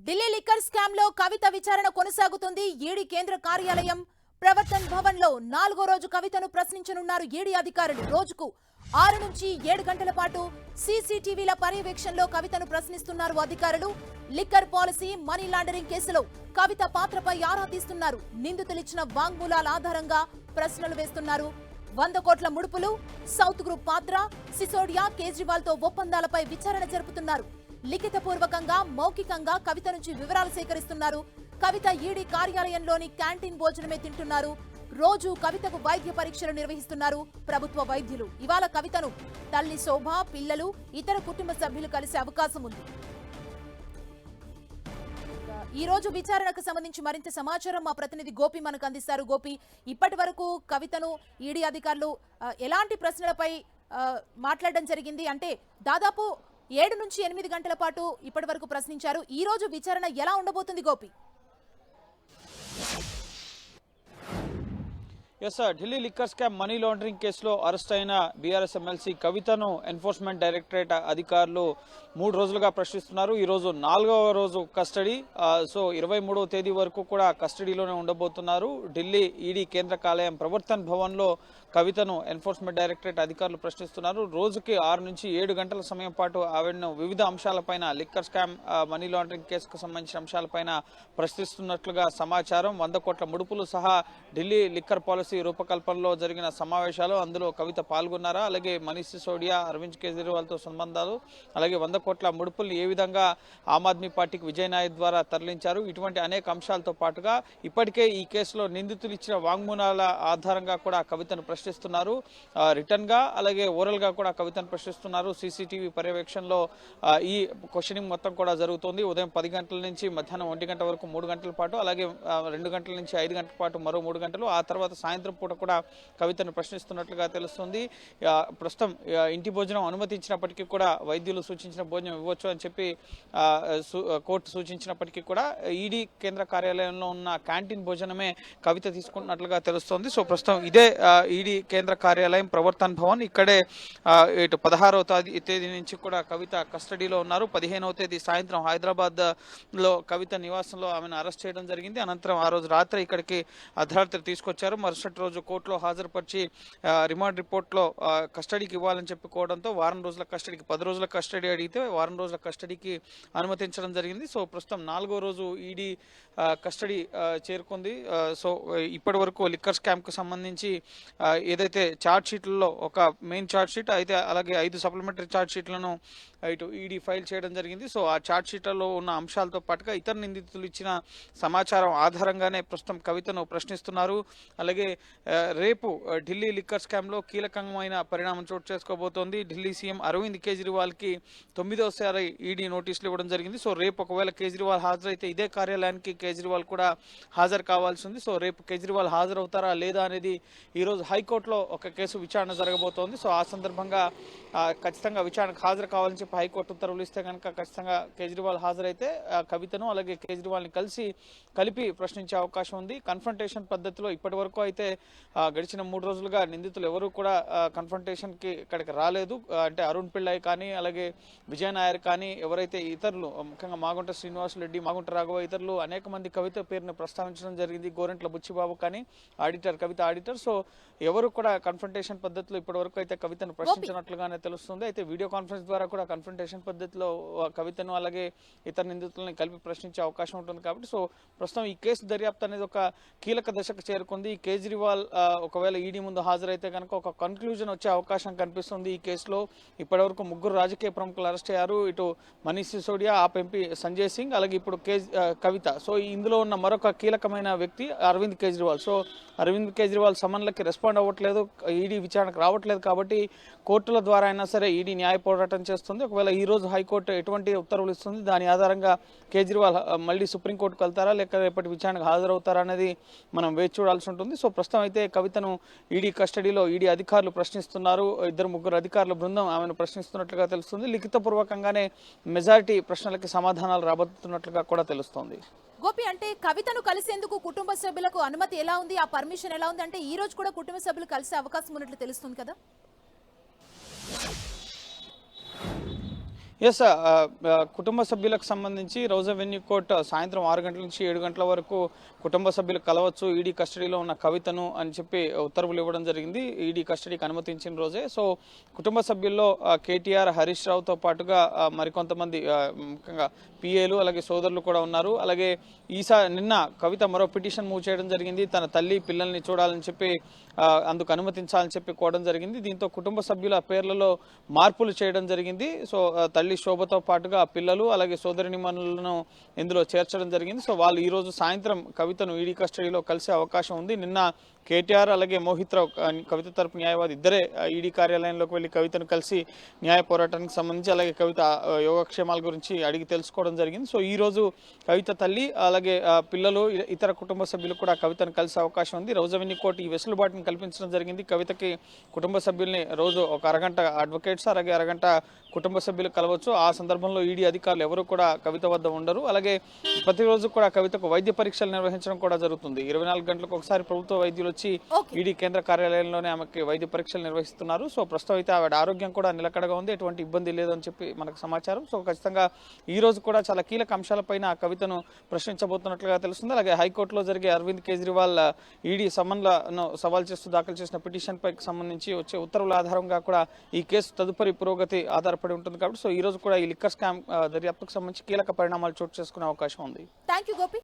Delhi liquor scam లో కవిత విచారణ కొనసాగుతుంది. ఈడీ కేంద్ర కార్యాలయం ప్రవర్తన్ భవన్ లో 4వ రోజు కవితను ప్రశ్నించనున్నారు ఈడీ అధికారులు. రోజుకు 6 నుంచి 7 గంటల పాటు సీసీటీవీల పర్యవేక్షణలో కవితను ప్రశ్నిస్తున్నారు అధికారులు. లిక్కర్ పాలసీ, మనీ లాండరింగ్ కేసులో కవిత పాత్రపై ఆరా తీస్తున్నారు. నిందితులిచ్చిన వాంగ్మూలాల ఆధారంగా ప్రశ్నలు వేస్తున్నారు. 100 కోట్ల ముడుపులు, సౌత్ గ్రూప్ పాత్ర, సిసోడియా, కేజ్రీవాల్ తో ఒప్పందాలపై విచారణ జరుపుతున్నారు. లిఖితపూర్వకంగా, మౌఖికంగా కవిత నుంచి వివరాలు సేకరిస్తున్నారు. కవిత ఈడీ కార్యాలయంలోని క్యాంటీన్ భోజనమే తింటున్నారు. రోజు కవితకు వైద్య పరీక్షలు నిర్వహిస్తున్నారు ప్రభుత్వ వైద్యులు. ఇవాళ కవితను తల్లి శోభ, పిల్లలు, ఇతర కుటుంబ సభ్యులు కలిసే అవకాశం ఉంది. ఈ రోజు విచారణకు సంబంధించి మరింత సమాచారం మా ప్రతినిధి గోపి మనకు అందిస్తారు. గోపి, ఇప్పటి వరకు కవితను ఈడీ అధికారులు ఎలాంటి ప్రశ్నలపై మాట్లాడడం జరిగింది? అంటే దాదాపు 7 నుంచి 8 గంటల పాటు ఇప్పటి వరకు ప్రశ్నించారు. ఈ రోజు విచారణ ఎలా ఉండబోతుంది Gopi? Delhi liquor scam money laundering కేసులో అరెస్ట్ అయిన బీఆర్ఎస్ ఎమ్మెల్సీ కవితను ఎన్ఫోర్స్మెంట్ డైరెక్టరేట్ అధికారులు 3 రోజులుగా ప్రశ్నిస్తున్నారు. ఈ రోజు 4వ రోజు కస్టడీ. సో 23వ తేదీ వరకు కూడా కస్టడీలోనే ఉండబోతున్నారు. ఢిల్లీ ఈడీ కేంద్ర కార్యాలయం ప్రవర్తన్ భవన్ లో కవితను ఎన్ఫోర్స్మెంట్ డైరెక్టరేట్ అధికారులు ప్రశ్నిస్తున్నారు. రోజుకి 6 నుంచి 7 గంటల సమయం పాటు ఆవిడను వివిధ అంశాలపైన, లిక్కర్ స్కామ్, మనీ లాండరింగ్ కేసుకు సంబంధించిన అంశాలపైన ప్రశ్నిస్తున్నట్లుగా సమాచారం. 100 కోట్ల ముడుపులు సహా ఢిల్లీ లిక్కర్ పాలసీ రూపకల్పనలో జరిగిన సమావేశాలు, అందులో కవిత పాల్గొన్నారా, అలాగే మనీష్ సిసోడియా, అరవింద్ కేజ్రీవాల్ తో సంబంధాలు, అలాగే 100 కోట్ల ముడుపుల్ని ఏ విధంగా ఆమ్ ఆద్మీ పార్టీకి విజయ్ నాయక్ ద్వారా తరలించారు, ఇటువంటి అనేక అంశాలతో పాటుగా ఇప్పటికే ఈ కేసులో నిందితులు ఇచ్చిన వాంగ్మూలాల ఆధారంగా కూడా కవితను ప్రశ్నిస్తున్నారు. రిటర్న్ గా అలాగే ఓరల్ గా కూడా కవితను ప్రశ్నిస్తున్నారు. సీసీటీవీ పర్యవేక్షణలో ఈ క్వశ్చనింగ్ మొత్తం కూడా జరుగుతోంది. ఉదయం 10 గంటల నుంచి మధ్యాహ్నం 1 గంట వరకు 3 గంటల పాటు, అలాగే 2 గంటల నుంచి 5 గంటల పాటు మరో 3 గంటలు, ఆ తర్వాత సాయంత్రం పూట కూడా కవితను ప్రశ్నిస్తున్నట్లుగా తెలుస్తుంది. ప్రస్తుతం ఇంటి భోజనం అనుమతించినప్పటికీ కూడా, వైద్యులు సూచించిన భోజనం ఇవ్వచ్చు అని చెప్పి కోర్టు సూచించినప్పటికీ కూడా ఈడీ కేంద్ర కార్యాలయంలో ఉన్న క్యాంటీన్ భోజనమే కవిత తీసుకుంటున్నట్లుగా తెలుస్తోంది. సో ప్రస్తుతం ఇదే ఈడీ కేంద్ర కార్యాలయం ప్రవర్తన్ భవన్, ఇక్కడే ఇటు 16వ తేదీ నుంచి కూడా కవిత కస్టడీలో ఉన్నారు. 15వ తేదీ సాయంత్రం హైదరాబాద్ లో కవిత నివాసంలో ఆమెను అరెస్ట్ చేయడం జరిగింది. అనంతరం ఆ రోజు రాత్రి ఇక్కడికి అర్ధరాత్రి తీసుకొచ్చారు. మరుసటి రోజు కోర్టులో హాజరుపరిచి రిమాండ్ రిపోర్ట్లో కస్టడీకి ఇవ్వాలని చెప్పుకోవడంతో వారం రోజుల కస్టడీకి, 10 రోజుల కస్టడీ అడిగితే వారం రోజుల కస్టడీకి అనుమతించడం జరిగింది. సో ప్రస్తుతం 4వ రోజు ఈడీ కస్టడీ చేరుకుంది. సో ఇప్పటి వరకు లిక్కర్ స్కామ్ కు సంబంధించి ఏదైతే ఛార్జ్ షీట్లలో ఒక మెయిన్ ఛార్జ్ షీట్ అయితే, అలాగే 5 సప్లిమెంటరీ ఛార్జ్ షీట్లను ఇటు ఈడీ ఫైల్ చేయడం జరిగింది. సో ఆ ఛార్జ్ షీట్లలో ఉన్న అంశాలతో పాటుగా ఇతర నిందితులు ఇచ్చిన సమాచారం ఆధారంగానే ప్రస్తుతం కవితను ప్రశ్నిస్తున్నారు. అలాగే రేపు ఢిల్లీ లిక్కర్ స్కామ్ లో కీలకమైన పరిణామం చోటు చేసుకోబోతోంది. ఢిల్లీ సీఎం అరవింద్ కేజ్రీవాల్ కి 9వసారి ఈడీ నోటీసులు ఇవ్వడం జరిగింది. సో రేపు ఒకవేళ కేజ్రీవాల్ హాజరైతే ఇదే కార్యాలయానికి కేజ్రీవాల్ కూడా హాజరు కావాల్సి ఉంది. సో రేపు కేజ్రీవాల్ హాజరవుతారా లేదా అనేది ఈ రోజు హైకోర్టులో ఒక కేసు విచారణ జరగబోతోంది. సో ఆ సందర్భంగా ఖచ్చితంగా విచారణకు హాజరు కావాలని చెప్పి హైకోర్టు ఉత్తర్వులు ఇస్తే కనుక ఖచ్చితంగా కేజ్రీవాల్ హాజరైతే కవితను అలాగే కేజ్రీవాల్ని కలిపి ప్రశ్నించే అవకాశం ఉంది. కన్ఫ్రంటేషన్ పద్ధతిలో ఇప్పటి వరకు అయితే గడిచిన 3 రోజులుగా నిందితులు ఎవరు కూడా కన్ఫ్రంటేషన్ కి ఇక్కడికి రాలేదు. అంటే అరుణ్ పిళ్ళై కానీ, అలాగే విజయ్ నాయర్ కానీ, ఎవరైతే ఇతరులు ముఖ్యంగా మాగుంట శ్రీనివాస్ రెడ్డి, మాగుంట రాఘవ, ఇతరులు అనేక మంది కవిత పేరును ప్రస్తావించడం జరిగింది. గోరెంట్ల బుచ్చిబాబు కానీ, కవిత ఆడిటర్. సో ఎవరు కూడా కన్ఫ్రంటేషన్ పద్ధతిలో ఇప్పటి వరకు అయితే కవితను ప్రశ్నించినట్లుగానే తెలుస్తుంది. అయితే వీడియో కాన్ఫరెన్స్ ద్వారా కూడా కన్ఫ్రంటేషన్ పద్ధతిలో కవితను అలాగే ఇతర నిందితులను కలిపి ప్రశ్నించే అవకాశం ఉంటుంది. కాబట్టి సో ప్రస్తుతం ఈ కేసు దర్యాప్తు అనేది ఒక కీలక దశకు చేరుకుంది. కేజ్రీవాల్ ఒకవేళ ఈడీ ముందు హాజరైతే కనుక ఒక కన్క్లూజన్ వచ్చే అవకాశం కనిపిస్తుంది. ఈ కేసులో ఇప్పటివరకు 3 రాజకీయ ప్రముఖులు అరెస్ట్ అయ్యారు. ఇటు మనీష్ సిసోడియా, ఆప్ ఎంపీ సంజయ్ సింగ్, అలాగే ఇప్పుడు కవిత. సో ఇందులో ఉన్న మరొక కీలకమైన వ్యక్తి అరవింద్ కేజ్రీవాల్. సో అరవింద్ కేజ్రీవాల్ సమన్లకి రెస్పాండ్ అవ్వట్లేదు, ఈడీ విచారణకు రావట్లేదు. కాబట్టి కోర్టుల ద్వారా అయినా సరే ఈడీ న్యాయ పోరాటం చేస్తుంది. ఒకవేళ ఈ రోజు హైకోర్టు ఎటువంటి ఉత్తర్వులు ఇస్తుంది, దాని ఆధారంగా కేజ్రీవాల్ మళ్ళీ సుప్రీంకోర్టుకు వెళ్తారా లేక రేపటి విచారణకు హాజరవుతారా అనేది మనం వేచి చూడాల్సి ఉంటుంది. సో ప్రస్తుతం అయితే కవితను ఈడీ కస్టడీలో ఈడీ అధికారులు ప్రశ్నిస్తున్నారు. 2-3 అధికారుల బృందం ఆమెను ప్రశ్నిస్తున్నట్లుగా తెలుస్తుంది. లిఖితపూర్వకంగానే మెజారిటీ ప్రశ్నలకి సమాధానాలు రాబోతున్నట్లుగా కూడా తెలుస్తోంది. గోపి, అంటే కవితను కలిసేందుకు కుటుంబ సభ్యులకు అనుమతి ఎలా ఉంది, ఆ పర్మిషన్ ఎలా ఉంది? అంటే ఈ రోజు కూడా కుటుంబ సభ్యులు కలిసే అవకాశం ఉన్నట్లు తెలుస్తుంది కదా? ఎస్ కుటుంబ సభ్యులకు సంబంధించి రోజా వెన్యూ కోర్టు సాయంత్రం 6 గంటల నుంచి 7 గంటల వరకు కుటుంబ సభ్యులు కలవచ్చు ఈడీ కస్టడీలో ఉన్న కవితను అని చెప్పి ఉత్తర్వులు ఇవ్వడం జరిగింది. ఈడీ కస్టడీకి అనుమతించిన రోజే. సో కుటుంబ సభ్యుల్లో కేటీఆర్, హరీష్ రావుతో పాటుగా మరికొంతమంది ముఖ్యంగా పిఏలు అలాగే సోదరులు కూడా ఉన్నారు. అలాగే నిన్న కవిత మరో పిటిషన్ మూవ్ చేయడం జరిగింది. తన తల్లి పిల్లల్ని చూడాలని చెప్పి అందుకు అనుమతించాలని చెప్పి కోవడం జరిగింది. దీంతో కుటుంబ సభ్యుల పేర్లలో మార్పులు చేయడం జరిగింది. సో తల్లి శోభతో పాటుగా పిల్లలు అలాగే సోదరిమణులను ఇందులో చేర్చడం జరిగింది. సో వాళ్ళు ఈ రోజు సాయంత్రం కవితను ఈడీ కస్టడీలో కలిసే అవకాశం ఉంది. నిన్న కేటీఆర్ అలాగే మోహిత్ రావు కవిత తరపు న్యాయవాది ఇద్దరే ఈడీ కార్యాలయంలోకి వెళ్లి కవితను కలిసి న్యాయ పోరాటానికి సంబంధించి అలాగే కవిత యోగక్షేమాల గురించి అడిగి తెలుసుకోవడం జరిగింది. సో ఈ రోజు కవిత తల్లి అలాగే పిల్లలు ఇతర కుటుంబ సభ్యులు కూడా కవితను కలిసే అవకాశం ఉంది. రోజా వెన్యూ కోర్టు ఈ వెసులుబాటును కల్పించడం జరిగింది. కవితకి కుటుంబ సభ్యుల్ని రోజు ఒక అరగంట అడ్వకేట్స్ అలాగే అరగంట కుటుంబ సభ్యులు కలవచ్చు. ఆ సందర్భంలో ఈడీ అధికారులు ఎవరు కూడా కవిత వద్ద ఉండరు. అలాగే ప్రతిరోజు కూడా కవితకు వైద్య పరీక్షలు నిర్వహించడం కూడా జరుగుతుంది. 24 గంటలకు ఒకసారి ప్రభుత్వ వైద్యులు వచ్చి ఈడీ కేంద్ర కార్యాలయంలోనే ఆమెకి వైద్య పరీక్షలు నిర్వహిస్తున్నారు. సో ప్రస్తుతం అయితే ఆవిడ ఆరోగ్యం కూడా నిలకడగా ఉంది, ఎటువంటి ఇబ్బంది లేదని చెప్పి మనకు సమాచారం. సో ఖచ్చితంగా ఈ రోజు కూడా చాలా కీలక అంశాలపైన ఆ కవితను ప్రశ్నించబోతున్నట్లుగా తెలుస్తుంది. అలాగే హైకోర్టులో జరిగే అరవింద్ కేజ్రీవాల్ ఈడీ సమన్లను సవాల్ చేస్తూ దాఖలు చేసిన పిటిషన్ పై సంబంధించి వచ్చే ఉత్తర్వుల ఆధారంగా కూడా ఈ కేసు తదుపరి పురోగతి ఆధారపడి ఉంటుంది. కాబట్టి సో ఈ రోజు కూడా ఈ లిక్కర్ స్కామ్ దర్యాప్తుకు సంబంధించి కీలక పరిణామాలు చోటు చేసుకునే అవకాశం ఉంది. థాంక్యూ గోపి.